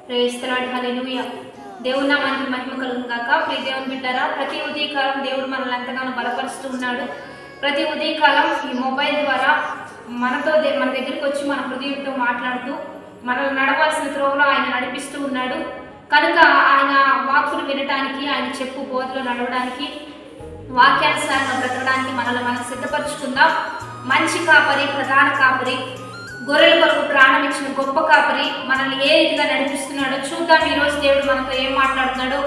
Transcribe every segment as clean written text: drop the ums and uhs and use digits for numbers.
Praise the lord. హల్లెలూయా. దేవుని నామానికి మహిమ కలుగును గాక. ప్రియ దేవుని బిడ్డలారా, ప్రతి ఉదయకాలం దేవుడు మనల్ని ఎంతగానో బలపరుస్తూ ఉన్నాడు. ప్రతి ఉదయకాలం ఈ మొబైల్ ద్వారా మనతో మన దగ్గరికి వచ్చి మన హృదయంతో మాట్లాడుతూ మనల్ని నడవాల్సిన త్రోవలో ఆయన నడిపిస్తూ ఉన్నాడు. కనుక ఆయన వాక్కులు వినడానికి, ఆయన చెప్పు బోధలో నడవడానికి, వాక్యానుసారంగా బ్రతకడానికి మనం సిద్ధపరచుకుందాం. మంచి కాపరి, ప్రధాన కాపరి, గొర్రెల కొరకు ప్రాణం ఇచ్చిన గొప్ప కాపరి మనల్ని ఏ రీతిగా నడిపిస్తున్నాడో చూద్దాం. ఈరోజు దేవుడు మనతో ఏం మాట్లాడుతున్నాడో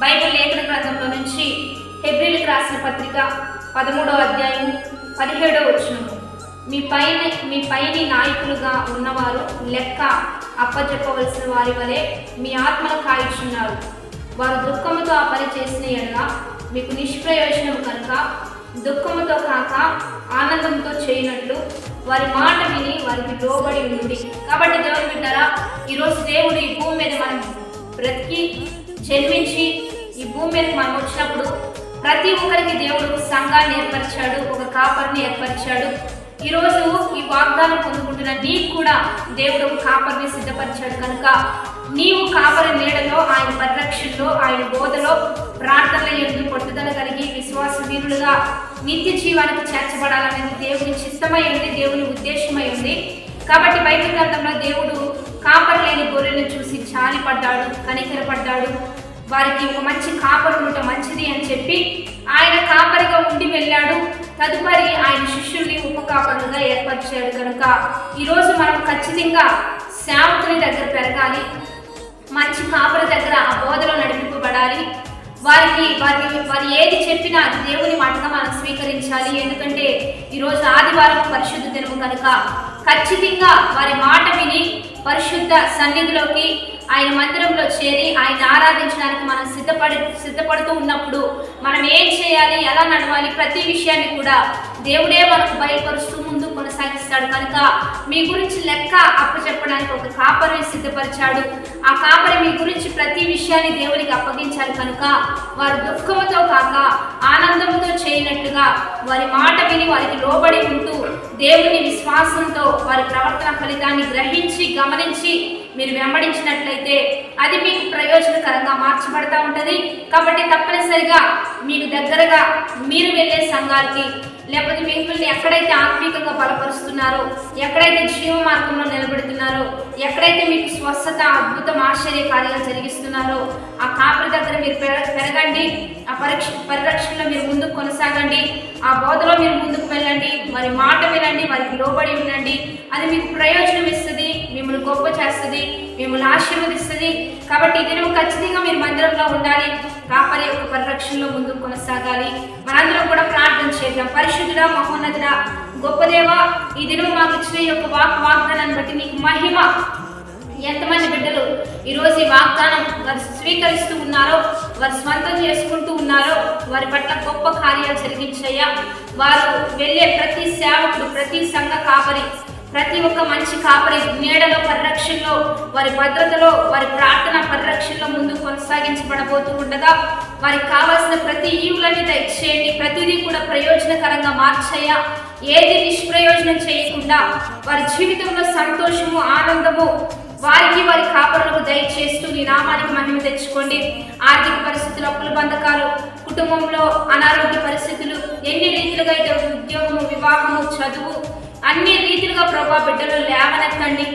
బైబిల్ లేఖన గ్రంథంలో నుంచి హెబ్రీలకు రాసిన పత్రిక 13వ అధ్యాయం 17వ వచనము. మీ పైని నాయకులుగా ఉన్నవారు లెక్క అప్పచెప్పవలసిన వారి వలె మీ ఆత్మను కాయిచున్నారు. వారు దుఃఖముతో ఆ పని చేసిన ఎడల మీకు నిష్ప్రయోజనం కనుక దుఃఖముతో కాక ఆనందంతో చేయనట్లు వారి మాట విని వారికి లోబడి ఉంది. కాబట్టి దేవుని బిడ్డలారా, ఈరోజు దేవుడు ఈ భూమి మీద మనం బ్రతికి జన్మించి ఈ భూమి మీదకి మనం వచ్చినప్పుడు ప్రతి ఒక్కరికి దేవుడు సంఘాన్ని ఏర్పరిచాడు, ఒక కాపరిని ఏర్పరిచాడు. ఈరోజు ఈ వాగ్దానం పొందుకుంటున్న నీకు కూడా దేవుడు ఒక కాపరిని సిద్ధపరిచాడు. కనుక నీవు కాపరి నీడలో, ఆయన పరిరక్షణలో, ఆయన బోధలో, ప్రార్థనల యందు పట్టుదల కలిగి విశ్వాస వీరులుగా నిత్య జీవానికి చేర్చబడాలనేది దేవుని చిత్తమై ఉంది, దేవుని ఉద్దేశమై ఉంది. కాబట్టి బైబిల్ గ్రంథంలో దేవుడు కాపరి లేని గొర్రెలను చూసి జాలిపడ్డాడు, కనికరపడ్డాడు. వారికి ఒక మంచి కాపరి ఉండటం మంచిది అని చెప్పి ఆయన కాపరిగా ఉండి వెళ్ళాడు. తదుపరి ఆయన శిష్యుల్ని ఉపకాపరులుగా ఏర్పరిచాడు. కనుక ఈరోజు మనం ఖచ్చితంగా సేవకుని దగ్గర పెరగాలి, మంచి కాపరి దగ్గర ఆ బోధలో నడిపింపబడాలి. వారు ఏది చెప్పినా దేవుని మాటగా మనం స్వీకరించాలి. ఎందుకంటే ఈరోజు ఆదివారం పరిశుద్ధ దినము కనుక ఖచ్చితంగా వారి మాట విని పరిశుద్ధ సన్నిధిలోకి, ఆయన మందిరంలో చేరి ఆయన ఆరాధించడానికి మనం సిద్ధపడుతూ ఉన్నప్పుడు మనం ఏం చేయాలి, ఎలా నడవాలి, ప్రతి విషయాన్ని కూడా దేవుడే మనకు బయలుపరుస్తూ ముందు కొనసాగిస్తాడు. కనుక మీ గురించి లెక్క అప్పచెప్పడానికి ఒక కాపరిని సిద్ధపరిచాడు. ఆ కాపరి మీ గురించి ప్రతి విషయాన్ని దేవునికి అప్పగించాలి. కనుక వారు దుఃఖంతో కాక ఆనందంతో చేయనట్లుగా వారి మాట విని వారికి లోబడి ఉంటూ దేవుని విశ్వాసంతో వారి ప్రవర్తన ఫలితాన్ని గ్రహించి గమనించి మీరు వెంబడించినట్లయితే అది మీకు ప్రయోజనకరంగా మార్చబడతా ఉంటుంది. కాబట్టి తప్పనిసరిగా మీకు దగ్గరగా మీరు వెళ్ళే సంఘాలకి, లేకపోతే మిమ్మల్ని ఎక్కడైతే ఆత్మీయంగా బలపరుస్తున్నారో, ఎక్కడైతే జీవ మార్గంలో నిలబెడుతున్నారో, ఎక్కడైతే మీకు స్వస్థత, అద్భుతం, ఆశ్చర్య కార్యాలు జరిగిస్తున్నారో ఆ కాపరి దగ్గర మీరు పెరగండి. ఆ పరిరక్షణలో మీరు ముందుకు కొనసాగండి. ఆ బోధలో మీరు ముందుకు వెళ్ళండి. వారి మాట వినండి, వారికి లోబడి ఉండండి. అది మీకు ప్రయోజనం ఇస్తుంది, మిమ్మల్ని గొప్ప చేస్తుంది, మిమ్మల్ని ఆశీర్వదిస్తుంది. కాబట్టి ఈ దినం ఖచ్చితంగా మీరు మందిరంలో ఉండాలి, కాపరి యొక్క పరిరక్షణలో ముందుకు కొనసాగాలి. మనందరం కూడా ప్రార్థన చేద్దాం. పరిశుద్ధుడా, మహోన్నతుడా, గొప్ప దేవా, ఈ దినం మాకు ఇచ్చిన యొక్క వాగ్దానాన్ని బట్టి నీకు మహిమ. ఎంతమంది బిడ్డలు ఈరోజు ఈ వాగ్దానం వారు స్వీకరిస్తూ ఉన్నారో, వారు స్వంతం చేసుకుంటూ ఉన్నారో వారి పట్ల గొప్ప కార్యాలు జరిగించయ్యా. వారు వెళ్ళే ప్రతి సేవకుడు, ప్రతి సంఘ కాపరి, ప్రతి ఒక్క మంచి కాపరి నీడలో, పరిరక్షణలో, వారి భద్రతలో, వారి ప్రార్థన పరిరక్షణలో ముందుకు కొనసాగించబడబోతూ ఉండగా వారికి కావాల్సిన ప్రతి ఈవులని దయచేయండి. ప్రతిదీ కూడా ప్రయోజనకరంగా మార్చయ్యా. ఏది నిష్ప్రయోజనం చేయకుండా వారి జీవితంలో సంతోషము, ఆనందము వారికి, వారి కాపరులకు దయచేస్తూ నీ నామానికి మహిమ తెచ్చుకోండి. ఆర్థిక పరిస్థితులు, అప్పుల బంధకాలు, కుటుంబంలో అనారోగ్య పరిస్థితులు, ఎన్ని రీతిలుగా అయితే ఉద్యోగము, వివాహము, చదువు, అన్ని రీతిలుగా ప్రభా బిడ్డలు లేవనెత్తండి.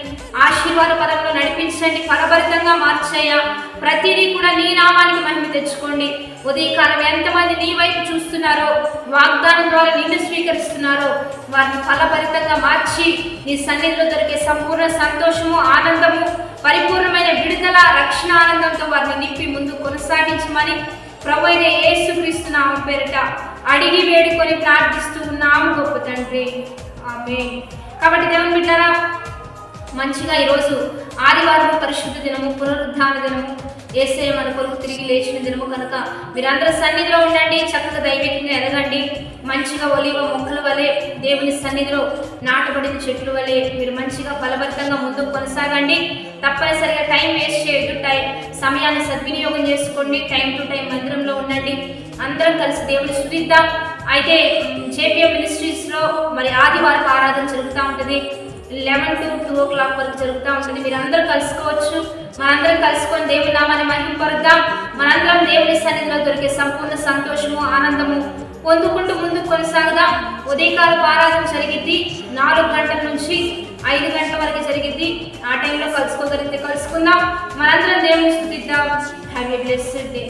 ఆశీర్వాద పదంలో నడిపించండి, ఫలభరితంగా మార్చయ్యా. ప్రతిదీ కూడా నీ నామానికి మహిమ తెచ్చుకోండి. ఉదయకాలం ఎంతమంది నీ వైపు చూస్తున్నారో, వాగ్దానం ద్వారా నిన్ను స్వీకరిస్తున్నారో వారిని ఫలభరితంగా మార్చి నీ సన్నిధిలో దొరికే సంపూర్ణ సంతోషము, ఆనందము, పరిపూర్ణమైన విడుదల, రక్షణ ఆనందంతో వారిని నింపి ముందు కొనసాగించమని ప్రభు అయిన యేసుక్రీస్తు నామం పేరిట అడిగి వేడుకొని ప్రార్థిస్తూ ఉన్నాము గొప్ప తండ్రి, ఆమేన్. కాబట్టి దేవుని బిడ్డలారా, మంచిగా ఈరోజు ఆదివారం పరిశుద్ధ దినము, పునరుద్ధాన దినము, యేసయ్య మన కొరకు తిరిగి లేచిన దినము కనుక మీరందరూ సన్నిధిలో ఉండండి. చక్కగా దైవికంగా ఎదగండి. మంచిగా ఒలివ మొక్కల వలె దేవుని సన్నిధిలో నాటబడిన చెట్ల వలె మీరు మంచిగా ఫలభరితంగా ముందుకు కొనసాగండి. తప్పనిసరిగా టైం వేస్ట్ చేయొద్దు, సమయాన్ని సద్వినియోగం చేసుకోండి. టైం టు టైం మందిరంలో ఉండండి. అందరం కలిసి దేవుని స్తుతిద్దాం. అయితే జేపీఎం మినిస్ట్రీస్లో మరి ఆదివారం ఆరాధన జరుగుతూ ఉంటుంది. 11 to 2 o'clock వరకు జరుగుతూ ఉంటుంది. మీరందరూ కలుసుకోవచ్చు. మనందరం కలుసుకొని దేవుని నామాన్ని మహిమపరుద్దాం. మనందరం దేవుని సన్నిధిలో దొరికే సంపూర్ణ సంతోషము, ఆనందము పొందుకుంటూ ముందుకు కొనసాగుదాం. ఉదయకాల ఆరాధన జరిగిద్ది 4 గంటల నుంచి 5 గంటల వరకు జరిగిద్ది. ఆ టైంలో కలుసుకోగలిగితే కలుసుకుందాం. మనందరం దేవుని స్తుతిద్దాం. Have a blessed day.